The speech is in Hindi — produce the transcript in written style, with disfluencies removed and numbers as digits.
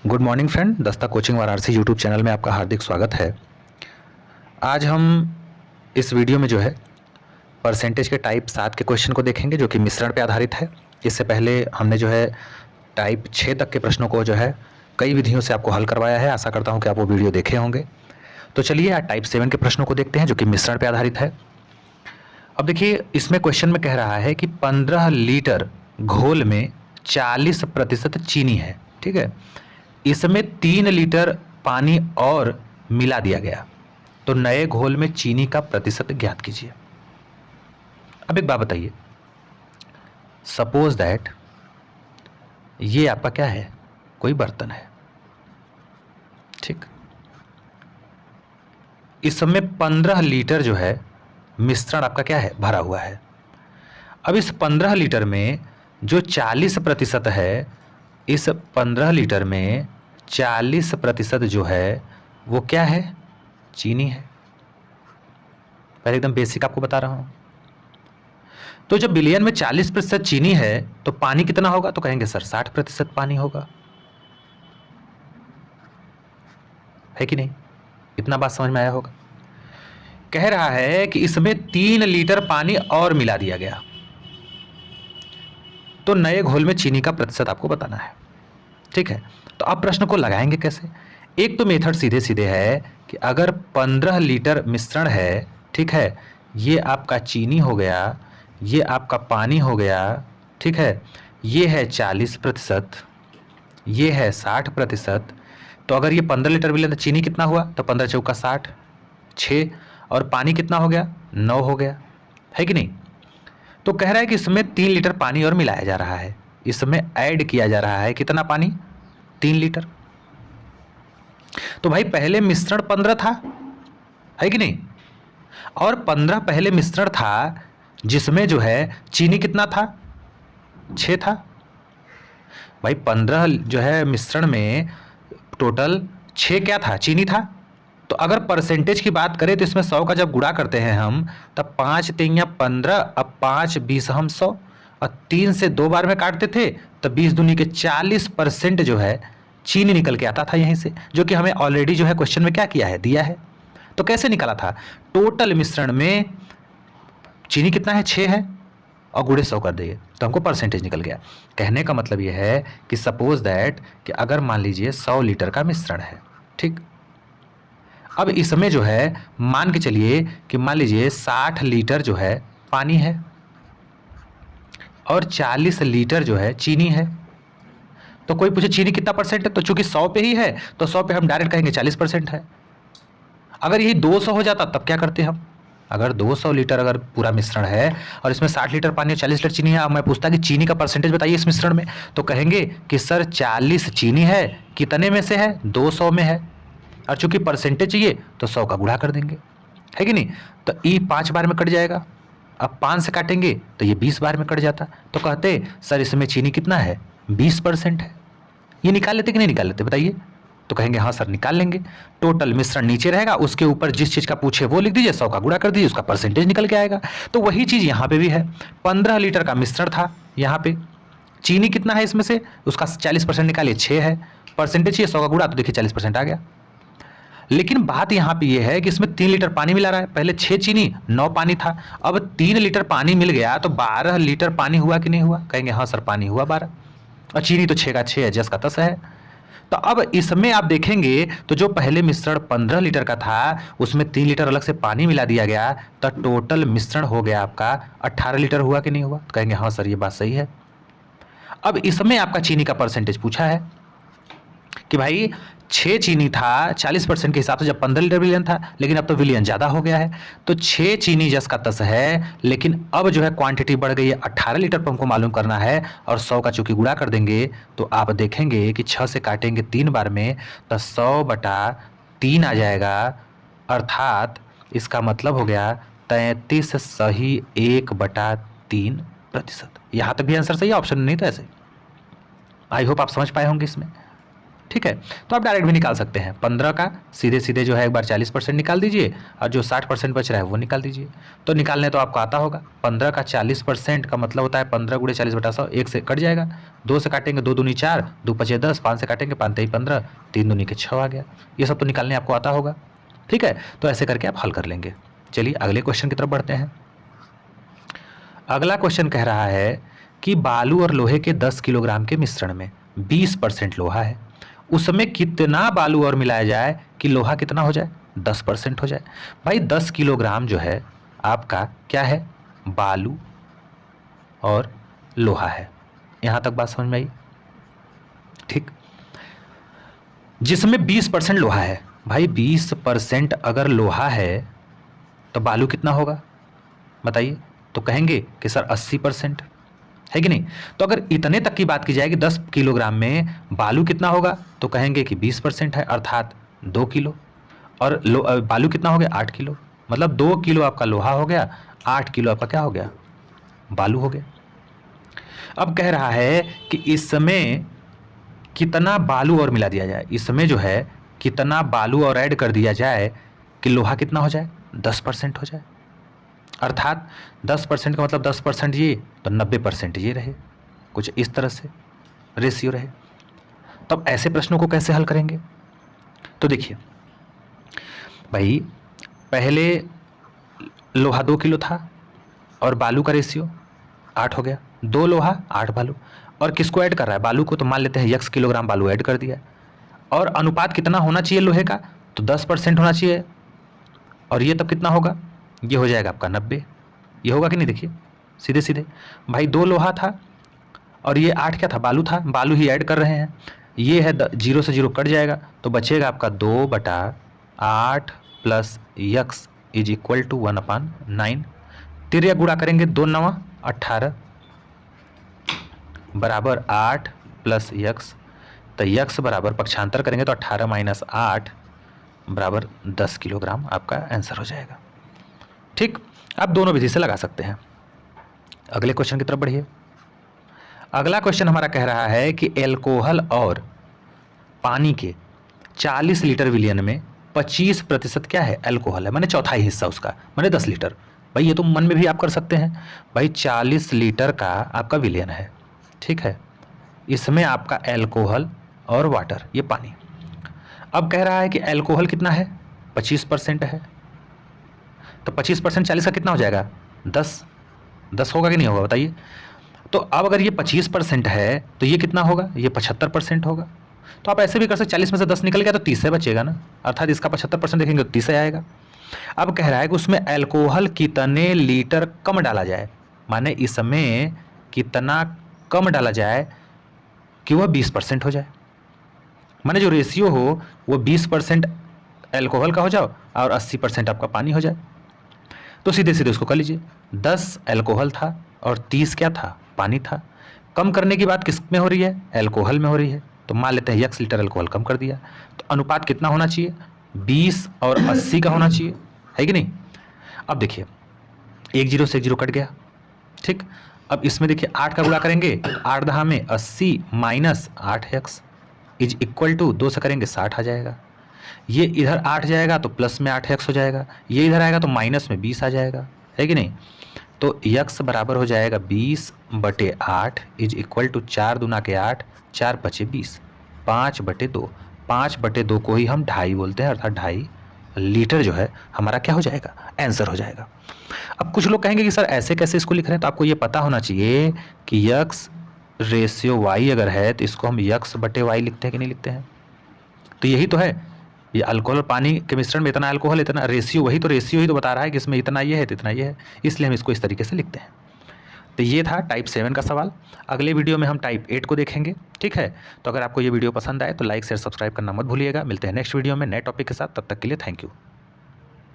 गुड मॉर्निंग फ्रेंड, दस्ता कोचिंग वाराणसी यूट्यूब चैनल में आपका हार्दिक स्वागत है। आज हम इस वीडियो में जो है परसेंटेज के टाइप 7 के क्वेश्चन को देखेंगे जो कि मिश्रण पे आधारित है। इससे पहले हमने जो है टाइप 6 तक के प्रश्नों को जो है कई विधियों से आपको हल करवाया है। आशा करता हूँ कि आप वो वीडियो देखे होंगे। तो चलिए आज टाइप 7 के प्रश्नों को देखते हैं जो कि मिश्रण पर आधारित है। अब देखिए, इसमें क्वेश्चन में कह रहा है कि 15 लीटर घोल में 40% चीनी है, ठीक है। इसमें 3 लीटर पानी और मिला दिया गया, तो नए घोल में चीनी का प्रतिशत ज्ञात कीजिए। अब एक बात बताइए, सपोज दैट ये आपका क्या है, कोई बर्तन है, ठीक। इसमें 15 लीटर जो है मिश्रण आपका क्या है, भरा हुआ है। अब इस 15 लीटर में जो 40% है, इस 15 लीटर में 40% जो है वो क्या है, चीनी है। पहले एकदम बेसिक आपको बता रहा हूं। तो जब बिलियन में 40% चीनी है तो पानी कितना होगा, तो कहेंगे सर 60% पानी होगा, है कि नहीं। इतना बात समझ में आया होगा। कह रहा है कि इसमें 3 लीटर पानी और मिला दिया गया, तो नए घोल में चीनी का प्रतिशत आपको बताना है, ठीक है। तो अब प्रश्न को लगाएंगे कैसे। एक तो मेथड सीधे सीधे है कि अगर 15 लीटर मिश्रण है, ठीक है, ये आपका चीनी हो गया, ये आपका पानी हो गया, ठीक है, ये है 40%, ये है 60%। तो अगर ये 15 लीटर मिले तो चीनी कितना हुआ, तो 15 चौका 60, 6, और पानी कितना हो गया, 9 हो गया, है कि नहीं। तो कह रहा है कि इसमें 3 लीटर पानी और मिलाया जा रहा है, इसमें ऐड किया जा रहा है कितना पानी, 3 लीटर। तो भाई पहले मिश्रण 15 था, है कि नहीं, और 15 पहले मिश्रण था जिसमें जो है चीनी कितना था, 6 था। भाई 15 जो है मिश्रण में टोटल 6 क्या था, चीनी था। तो अगर परसेंटेज की बात करें तो इसमें 100 का जब गुणा करते हैं हम, तब 5 तिंया 15, अब 5 20 हम 100, और 3 से 2 बार में काटते थे तो 20 दूनी के 40% जो है चीनी निकल के आता था यहीं से, जो कि हमें ऑलरेडी जो है क्वेश्चन में क्या किया है, दिया है। तो कैसे निकाला था, टोटल मिश्रण में चीनी कितना है, 6 है, और गुणे 100 कर दिए तो हमको परसेंटेज निकल गया। कहने का मतलब यह है कि सपोज दैट कि अगर मान लीजिए 100 लीटर का मिश्रण है, ठीक। अब इसमें जो है मान के चलिए कि मान लीजिए 60 लीटर जो है पानी है और 40 लीटर जो है चीनी है। तो कोई पूछे चीनी कितना परसेंट है, तो चूंकि 100 पे ही है तो 100 पे हम डायरेक्ट कहेंगे 40% है। अगर यही 200 हो जाता तब क्या करते हम, अगर 200 लीटर अगर पूरा मिश्रण है और इसमें 60 लीटर पानी और 40 लीटर चीनी है, अब मैं पूछता कि चीनी का परसेंटेज बताइए इस मिश्रण में, तो कहेंगे कि सर 40 चीनी है, कितने में से है, 200 में है, और चूंकि परसेंटेज चाहिए तो 100 का गुणा कर देंगे, है कि नहीं। तो ई 5 बार में कट जाएगा, अब 5 से काटेंगे तो ये 20 बार में कट जाता। तो कहते सर इसमें चीनी कितना है, 20% है। ये निकाल लेते कि नहीं निकाल लेते, बताइए। तो कहेंगे हाँ सर निकाल लेंगे। टोटल मिश्रण नीचे रहेगा, उसके ऊपर जिस चीज का पूछे वो लिख दीजिए, 100 का गुणा कर दीजिए, उसका परसेंटेज निकल के आएगा। तो वही चीज यहाँ पे भी है, 15 लीटर का मिश्रण था, यहाँ पे चीनी कितना है इसमें से, उसका 40% निकालिए, 6 है, परसेंटेज चाहिए 100 का गुणा, तो देखिए 40% आ गया। लेकिन बात यहाँ पे ये है कि इसमें 3 लीटर पानी मिला रहा है, पहले 6 चीनी 9 पानी था, अब 3 लीटर पानी मिल गया तो 12 लीटर पानी हुआ कि नहीं हुआ, कहेंगे हाँ सर पानी हुआ 12, और चीनी तो 6 का 6 है, 10 का 10 है। तो अब इसमें आप देखेंगे तो जो पहले मिश्रण 15 लीटर का था उसमें 3 लीटर अलग से पानी मिला दिया गया, तो टोटल मिश्रण हो गया आपका 18 लीटर, हुआ कि नहीं हुआ, तो कहेंगे हाँ सर ये बात सही है। अब इसमें आपका चीनी का परसेंटेज पूछा है कि भाई 6 चीनी था 40% के हिसाब से, जब 15 लीटर विलियन था, लेकिन अब तो विलियन ज़्यादा हो गया है, तो 6 चीनी 10 का 10 है, लेकिन अब जो है क्वांटिटी बढ़ गई है, 18 लीटर पर हमको मालूम करना है, और 100 का चूंकि गुणा कर देंगे तो आप देखेंगे कि 6 से काटेंगे 3 बार में तो 100/3 आ जाएगा, अर्थात इसका मतलब हो गया 33 सही 1/3%। यहाँ तक भी आंसर सही है, ऑप्शन नहीं तो ऐसे। आई होप आप समझ पाए होंगे इसमें। ठीक है, तो आप डायरेक्ट भी निकाल सकते हैं। 15 का सीधे सीधे जो है एक बार 40% निकाल दीजिए और जो 60% बच रहा है वो निकाल दीजिए। तो निकालने तो आपको आता होगा। 15 का 40% का मतलब होता है 15 × 40/100, 1 से कट जाएगा, 2 से काटेंगे 2 दूनी 4, 2 पचे 10, 5 से काटेंगे 5 तेई 15, 3 दूनी के 6 आ गया। ये सब तो निकालने आपको आता होगा। ठीक है, तो ऐसे करके आप हल कर लेंगे। चलिए अगले क्वेश्चन की तरफ बढ़ते हैं। अगला क्वेश्चन कह रहा है कि बालू और लोहे के 10 किलोग्राम के मिश्रण में 20% लोहा है, उसमें कितना बालू और मिलाया जाए कि लोहा कितना हो जाए, 10% हो जाए। भाई 10 किलोग्राम जो है आपका क्या है, बालू और लोहा है। यहां तक बात समझ में आई? ठीक, जिसमें 20% लोहा है। भाई 20% अगर लोहा है तो बालू कितना होगा बताइए? तो कहेंगे कि सर 80% है कि नहीं? तो अगर इतने तक की बात की जाएगी 10 किलोग्राम में बालू कितना होगा, तो कहेंगे कि 20% है, अर्थात 2 किलो। और बालू कितना हो गया, 8 किलो। मतलब 2 किलो आपका लोहा हो गया, 8 किलो आपका क्या हो गया, बालू हो गया। अब कह रहा है कि इसमें कितना बालू और मिला दिया जाए, इसमें जो है कितना बालू और ऐड कर दिया जाए कि लोहा कितना हो जाए, 10% हो जाए। अर्थात 10% का मतलब 10% ये, तो 90% ये रहे, कुछ इस तरह से रेशियो रहे। तब ऐसे प्रश्नों को कैसे हल करेंगे? तो देखिए भाई, पहले लोहा 2 किलो था और बालू का रेशियो 8 हो गया, 2 लोहा 8 बालू। और किसको ऐड कर रहा है, बालू को, तो मान लेते हैं x किलोग्राम बालू ऐड कर दिया। और अनुपात कितना होना चाहिए लोहे का, तो 10% होना चाहिए। और ये तब कितना होगा, ये हो जाएगा आपका 90। ये होगा कि नहीं? देखिए सीधे सीधे भाई 2 लोहा था और ये 8 क्या था, बालू था, बालू ही ऐड कर रहे हैं। ये है 0 से 0 कट जाएगा, तो बचेगा आपका 2/8 plus x is equal to 1/9। तिर्यक गुणा करेंगे, 2 9 18 बराबर 8 प्लस x। तो x बराबर पक्षांतर करेंगे तो 18 - 8 बराबर 10 किलोग्राम आपका आंसर हो जाएगा। ठीक, आप दोनों विधि से लगा सकते हैं। अगले क्वेश्चन की तरफ बढ़िए। अगला क्वेश्चन हमारा कह रहा है कि एल्कोहल और पानी के 40 लीटर विलयन में 25% क्या है, एल्कोहल है, माने चौथाई हिस्सा उसका, माने 10 लीटर। भाई ये तो मन में भी आप कर सकते हैं। भाई 40 लीटर का आपका विलयन है, ठीक है, इसमें आपका एल्कोहल और वाटर, ये पानी। अब कह रहा है कि एल्कोहल कितना है, 25% है, तो 25% 40 का कितना हो जाएगा, 10 होगा कि नहीं होगा बताइए? तो अब अगर ये 25% है तो ये कितना होगा, ये 75% होगा। तो आप ऐसे भी कर सकते, 40 में से 10 निकल गया तो 30 से बचेगा ना, अर्थात इसका 75% देखेंगे तो 30 से आएगा। अब कह रहा है कि उसमें एल्कोहल कितने लीटर कम डाला जाए, माने इसमें कितना कम डाला जाए कि वह 20% हो जाए, माने जो रेशियो हो वो 20% एल्कोहल का हो जाओ और 80% आपका पानी हो जाए। तो सीधे सीधे उसको कर लीजिए, 10 एल्कोहल था और 30 क्या था, पानी था। कम करने की बात किस में हो रही है, एल्कोहल में हो रही है। तो मान लेते हैं x लीटर एल्कोहल कम कर दिया, तो अनुपात कितना होना चाहिए, 20 और 80 का होना चाहिए, है कि नहीं? अब देखिए 1 0 से 1 0 कट गया, ठीक। अब इसमें देखिए 8 का गुणा करेंगे, 8 दहा में 80 minus 8x is equal to 2 से करेंगे 60 आ जाएगा। ये इधर 8 जाएगा तो प्लस में 8x हो जाएगा, ये इधर आएगा तो माइनस में 20 आ जाएगा, है कि नहीं? तो x बराबर हो जाएगा 20/8 इज इक्वल टू 4 दूना के 8, 4 पचे 20, 5/2। 5/2 को ही हम 2.5 बोलते हैं, अर्थात 2.5 लीटर जो है हमारा क्या हो जाएगा, आंसर हो जाएगा। अब कुछ लोग कहेंगे कि सर ऐसे कैसे इसको लिख रहे हैं, तो आपको ये पता होना चाहिए कि x रेशियो y अगर है तो इसको हम x/y लिखते हैं कि नहीं लिखते हैं? तो यही तो है, ये अल्कोहल और पानी के मिश्रण में इतना अल्कोहल, इतना रेशियो, वही तो रेशियो ही तो बता रहा है कि इसमें इतना ये है तो इतना ये है, इसलिए हम इसको इस तरीके से लिखते हैं। तो ये था टाइप 7 का सवाल। अगले वीडियो में हम टाइप 8 को देखेंगे, ठीक है? तो अगर आपको ये वीडियो पसंद आए तो लाइक शेयर सब्सक्राइब करना मत भूलिएगा। मिलते हैं नेक्स्ट वीडियो में नए टॉपिक के साथ, तब तक के लिए थैंक यू।